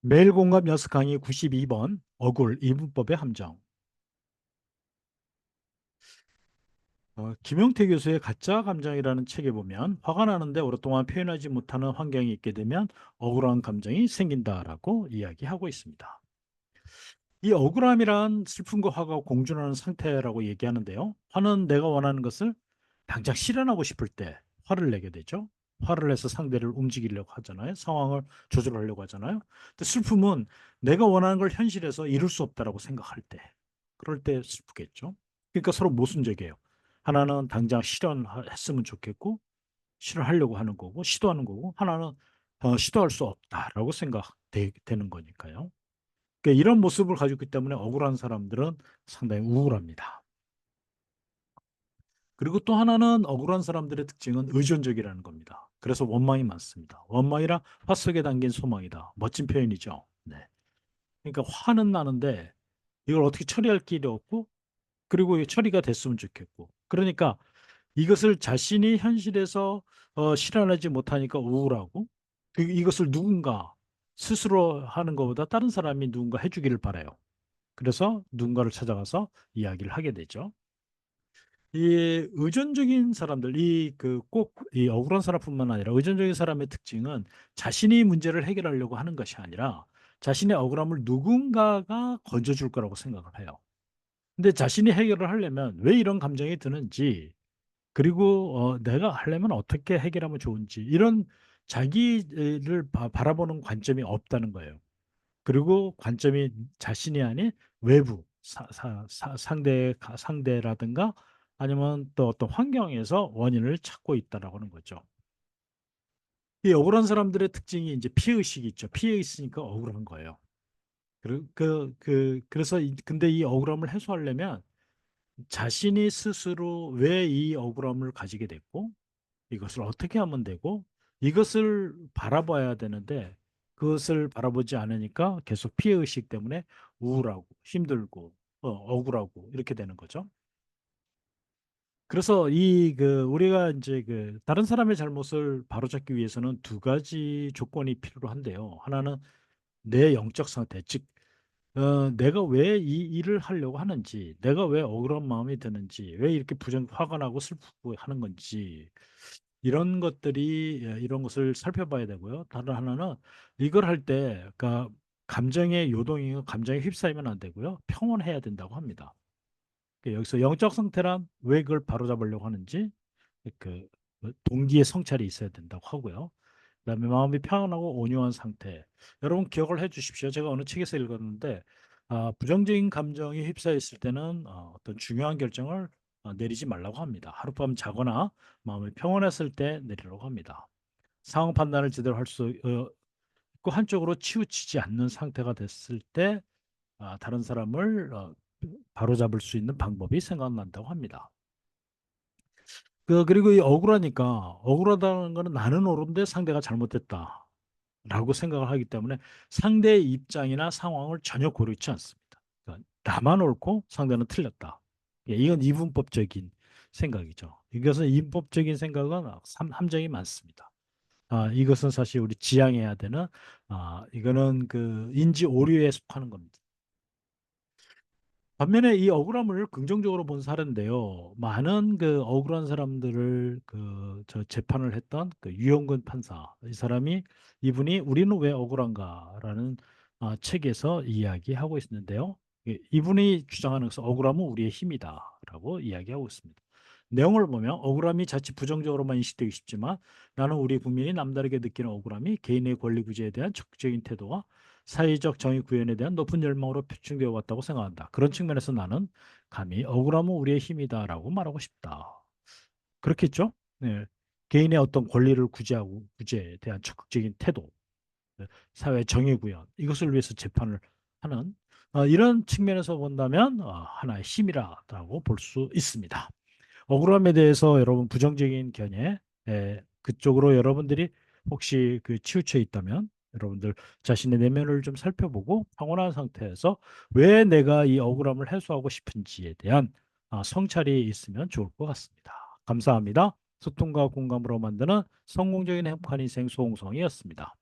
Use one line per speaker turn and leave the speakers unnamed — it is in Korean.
매일 공감 여섯 강의 92번 억울 이분법의 함정. 김용태 교수의 가짜 감정이라는 책에 보면 화가 나는데 오랫동안 표현하지 못하는 환경이 있게 되면 억울한 감정이 생긴다라고 이야기하고 있습니다. 이 억울함이란 슬픔과 화가 공존하는 상태라고 얘기하는데요. 화는 내가 원하는 것을 당장 실현하고 싶을 때 화를 내게 되죠. 화를 내서 상대를 움직이려고 하잖아요. 상황을 조절하려고 하잖아요. 근데 슬픔은 내가 원하는 걸 현실에서 이룰 수 없다라고 생각할 때, 그럴 때 슬프겠죠. 그러니까 서로 모순적이에요. 하나는 당장 실현했으면 좋겠고, 실현하려고 하는 거고, 시도하는 거고, 하나는 시도할 수 없다라고 생각되는 거니까요. 그러니까 이런 모습을 가지고 있기 때문에 억울한 사람들은 상당히 우울합니다. 그리고 또 하나는 억울한 사람들의 특징은 의존적이라는 겁니다. 그래서 원망이 많습니다. 원망이라 화 속에 담긴 소망이다. 멋진 표현이죠. 네. 그러니까 화는 나는데 이걸 어떻게 처리할 길이 없고, 그리고 처리가 됐으면 좋겠고. 그러니까 이것을 자신이 현실에서 실현하지 못하니까 우울하고, 이것을 누군가 스스로 하는 것보다 다른 사람이 누군가 해주기를 바라요. 그래서 누군가를 찾아가서 이야기를 하게 되죠. 이 의존적인 사람들, 이 그 꼭 이 억울한 사람뿐만 아니라 의존적인 사람의 특징은 자신이 문제를 해결하려고 하는 것이 아니라 자신의 억울함을 누군가가 건져줄 거라고 생각을 해요. 근데 자신이 해결을 하려면 왜 이런 감정이 드는지, 그리고 내가 하려면 어떻게 해결하면 좋은지, 이런 자기를 바라보는 관점이 없다는 거예요. 그리고 관점이 자신이 아닌 외부 상대라든가 아니면 또 어떤 환경에서 원인을 찾고 있다라고 하는 거죠. 이 억울한 사람들의 특징이 이제 피해의식이 있죠. 피해 있으니까 억울한 거예요. 그래서 근데 이 억울함을 해소하려면 자신이 스스로 왜 이 억울함을 가지게 됐고, 이것을 어떻게 하면 되고, 이것을 바라봐야 되는데 그것을 바라보지 않으니까 계속 피해의식 때문에 우울하고 힘들고 억울하고 이렇게 되는 거죠. 그래서 우리가 이제 다른 사람의 잘못을 바로잡기 위해서는 두 가지 조건이 필요로 한데요. 하나는 내 영적 상태, 즉 내가 왜 이 일을 하려고 하는지, 내가 왜 억울한 마음이 드는지, 왜 이렇게 화가 나고 슬프고 하는 건지, 이런 것들이 이런 것을 살펴봐야 되고요. 다른 하나는 이걸 할 때, 그러니까 감정의 요동이고 감정에 휩싸이면 안 되고요. 평온해야 된다고 합니다. 여기서 영적 상태란 왜 그걸 바로잡으려고 하는지, 그 동기의 성찰이 있어야 된다고 하고요. 그다음에 마음이 평안하고 온유한 상태. 여러분 기억을 해 주십시오. 제가 어느 책에서 읽었는데 부정적인 감정이 휩싸여 있을 때는 어떤 중요한 결정을 내리지 말라고 합니다. 하룻밤 자거나 마음이 평온했을 때 내리라고 합니다. 상황 판단을 제대로 할 수 있고 한쪽으로 치우치지 않는 상태가 됐을 때 다른 사람을 바로잡을 수 있는 방법이 생각난다고 합니다. 그리고 이 억울하니까 억울하다는 거는 나는 옳은데 상대가 잘못됐다. 라고 생각을 하기 때문에 상대의 입장이나 상황을 전혀 고려치 않습니다. 그러니까 나만 옳고 상대는 틀렸다. 예, 이건 이분법적인 생각이죠. 이것은 이분법적인 생각은 함정이 많습니다. 이것은 사실 우리 지양해야 되는 이거는 인지 오류에 속하는 겁니다. 반면에 이 억울함을 긍정적으로 본 사례인데요. 많은 억울한 사람들을 저 재판을 했던 유영근 판사, 이 사람이 이분이 우리는 왜 억울한가라는 책에서 이야기하고 있는데요. 이분이 주장하는 것은 억울함은 우리의 힘이다라고 이야기하고 있습니다. 내용을 보면 억울함이 자칫 부정적으로만 인식되기 쉽지만 나는 우리 국민이 남다르게 느끼는 억울함이 개인의 권리 구제에 대한 적극적인 태도와 사회적 정의 구현에 대한 높은 열망으로 표출되어 왔다고 생각한다. 그런 측면에서 나는 감히 억울함은 우리의 힘이다라고 말하고 싶다. 그렇겠죠? 네. 개인의 어떤 권리를 구제하고 구제에 대한 적극적인 태도, 네. 사회 정의 구현 이것을 위해서 재판을 하는 이런 측면에서 본다면 하나의 힘이라고 볼 수 있습니다. 억울함에 대해서 여러분 부정적인 견해 그쪽으로 여러분들이 혹시 치우쳐 있다면 여러분들 자신의 내면을 좀 살펴보고 평온한 상태에서 왜 내가 이 억울함을 해소하고 싶은지에 대한 성찰이 있으면 좋을 것 같습니다. 감사합니다. 소통과 공감으로 만드는 성공적인 행복한 인생 소홍성이었습니다.